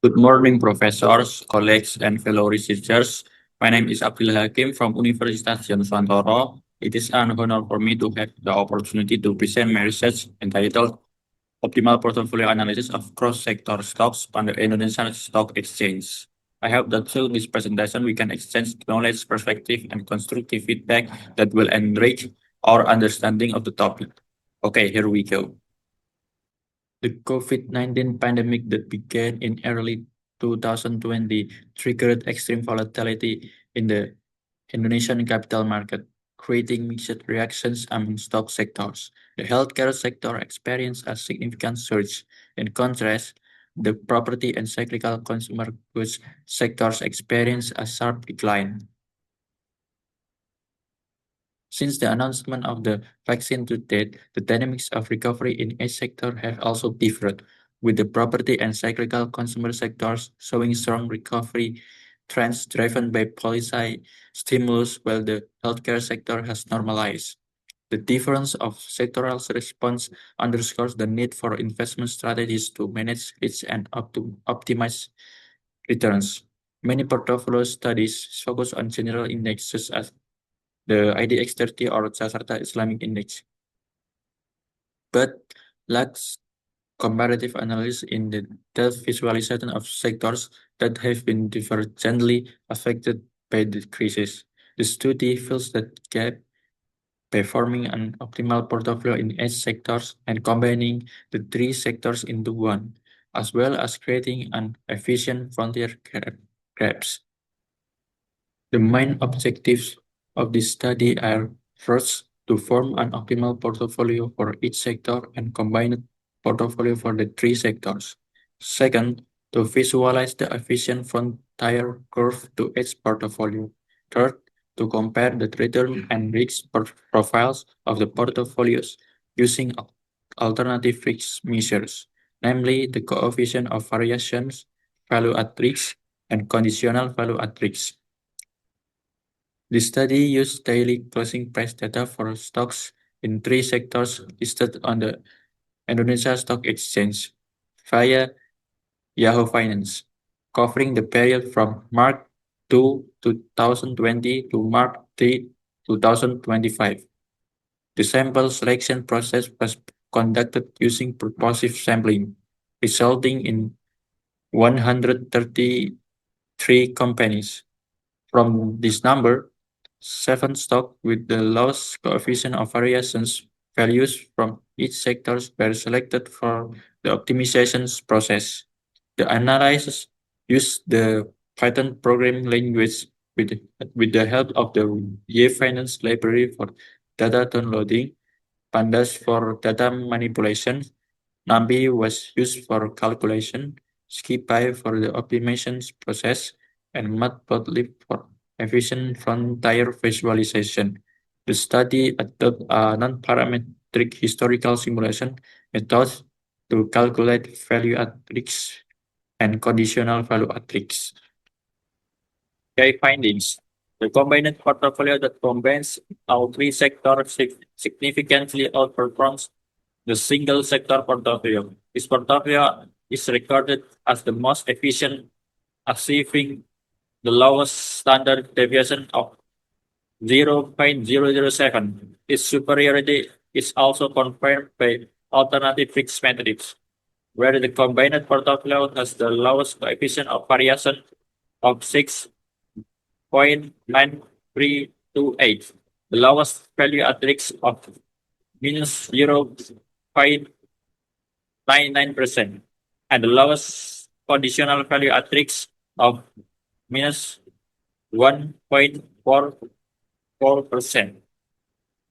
Good morning, professors, colleagues, and fellow researchers. My name is Hakim from Universitas Nuswantoro. It is an honor for me to have the opportunity to present my research entitled Optimal Portfolio Analysis of Cross-Sector Stocks on the Indonesian Stock Exchange. I hope that through this presentation, we can exchange knowledge, perspective, and constructive feedback that will enrich our understanding of the topic. Okay, here we go. The COVID-19 pandemic that began in early 2020 triggered extreme volatility in the Indonesian capital market, creating mixed reactions among stock sectors. The healthcare sector experienced a significant surge. In contrast, the property and cyclical consumer goods sectors experienced a sharp decline. Since the announcement of the vaccine to date, the dynamics of recovery in each sector have also differed, with the property and cyclical consumer sectors showing strong recovery trends driven by policy stimulus, while the healthcare sector has normalized. The difference of sectoral response underscores the need for investment strategies to manage risks and optimize returns. Many portfolio studies focus on general indexes as the IDX 30 or Jakarta Islamic Index, but lacks comparative analysis in the depth visualization of sectors that have been divergently affected by the crisis. The study fills that gap by forming an optimal portfolio in each sectors and combining the three sectors into one, as well as creating an efficient frontier grabs. The main objectives of this study are: first, to form an optimal portfolio for each sector and combined portfolio for the three sectors. Second, to visualize the efficient frontier curve to each portfolio. Third, to compare the return and risk profiles of the portfolios using alternative risk measures, namely the coefficient of variations, value at risk, and conditional value at risk. The study used daily closing price data for stocks in three sectors listed on the Indonesia Stock Exchange via Yahoo Finance, covering the period from March 2, 2020 to March 3, 2025. The sample selection process was conducted using purposive sampling, resulting in 133 companies. From this number, 7 stocks with the lowest coefficient of variations values from each sector were selected for the optimization process. The analysis used the Python programming language with the help of the Finance library for data downloading, Pandas for data manipulation, NumPy was used for calculation, SciPy for the optimization process, and Matplotlib for efficient frontier visualization. The study adopted a non-parametric historical simulation method to calculate value at risk and conditional value at risk. Key findings. The combined portfolio that combines all three sectors significantly outperforms the single sector portfolio. This portfolio is recorded as the most efficient, achieving the lowest standard deviation of 0.007. Its superiority is also confirmed by alternative risk metrics, where the combined portfolio has the lowest coefficient of variation of 6.9328, the lowest value at risk of minus 0.99%, and the lowest conditional value at risk of minus 1.44%.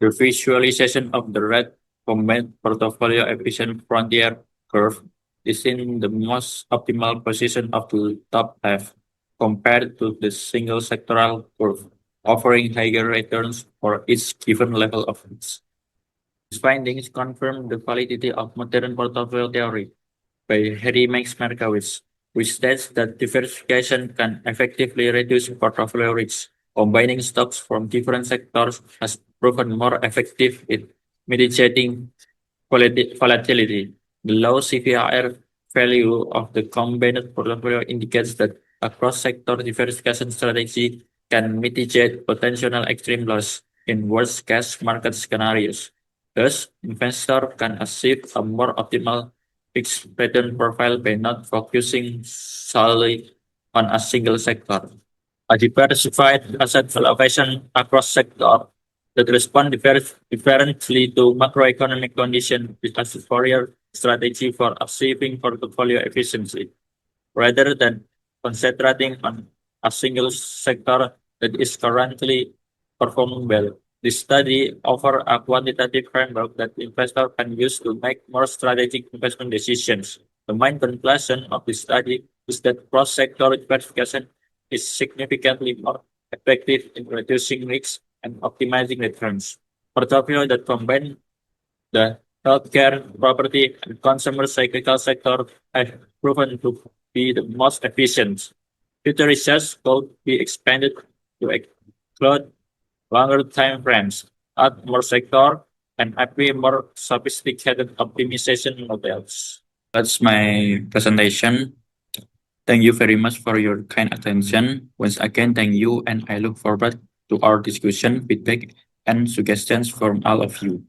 The visualization of the red combined portfolio efficient frontier curve is in the most optimal position of the top left compared to the single sectoral curve, offering higher returns for each given level of risk. These findings confirm the validity of modern portfolio theory by Harry Max Markowitz, which states that diversification can effectively reduce portfolio risk. Combining stocks from different sectors has proven more effective in mitigating volatility. The low CVR value of the combined portfolio indicates that a cross-sector diversification strategy can mitigate potential extreme loss in worst-case market scenarios. Thus, investor can achieve a more optimal risk return profile by not focusing solely on a single sector. A diversified asset allocation across sectors that respond differently to macroeconomic conditions is a superior strategy for achieving portfolio efficiency, rather than concentrating on a single sector that is currently performing well. This study offers a quantitative framework that investors can use to make more strategic investment decisions. The main conclusion of this study is that cross-sector diversification is significantly more effective in reducing risks and optimizing returns. Portfolio that combine the healthcare, property, and consumer cyclical sector have proven to be the most efficient. Future research could be expanded to include longer time frames, add more sector, and apply more sophisticated optimization models. That's my presentation. Thank you very much for your kind attention. Once again, thank you, and I look forward to our discussion, feedback, and suggestions from all of you.